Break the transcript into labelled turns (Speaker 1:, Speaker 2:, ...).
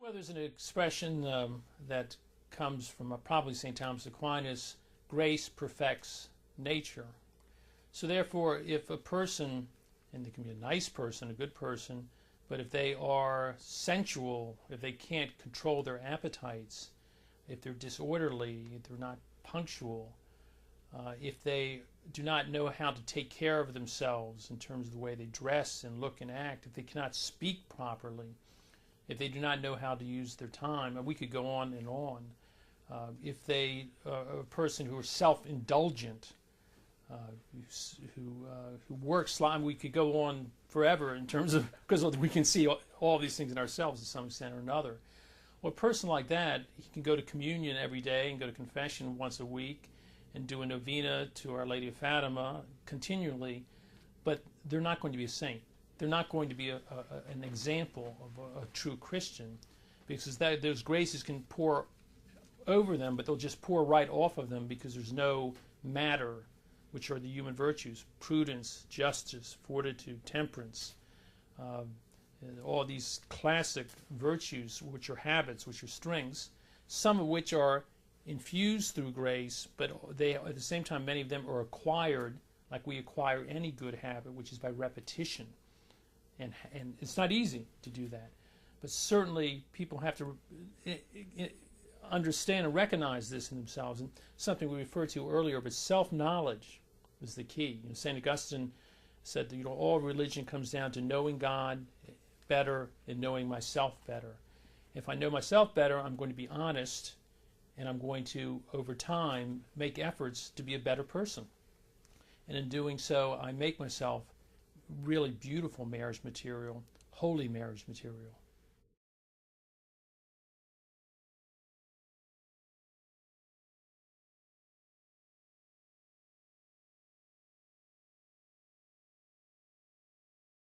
Speaker 1: Well, there's an expression that comes from probably St. Thomas Aquinas: grace perfects nature. So therefore, if a person, and they can be a nice person, a good person, but if they are sensual, if they can't control their appetites, if they're disorderly, if they're not punctual, if they do not know how to take care of themselves in terms of the way they dress and look and act, if they cannot speak properly, if they do not know how to use their time, and we could go on and on, if they are a person who is self-indulgent, who works, we could go on forever in terms of, because we can see all these things in ourselves to some extent or another. Well, a person like that, he can go to communion every day and go to confession once a week and do a novena to Our Lady of Fatima continually, but they're not going to be a saint. They're not going to be an example of a true Christian, because those graces can pour over them, but they'll just pour right off of them because there's no matter, which are the human virtues: prudence, justice, fortitude, temperance, all these classic virtues, which are habits, which are strings, some of which are infused through grace, but they, at the same time, many of them are acquired, like we acquire any good habit, which is by repetition. And it's not easy to do that, but certainly people have to understand and recognize this in themselves. And something we referred to earlier, but self-knowledge is the key. St. Augustine said that all religion comes down to knowing God better and knowing myself better. If I know myself better, I'm going to be honest, and I'm going to, over time, make efforts to be a better person. And in doing so, I make myself really beautiful marriage material, holy marriage material.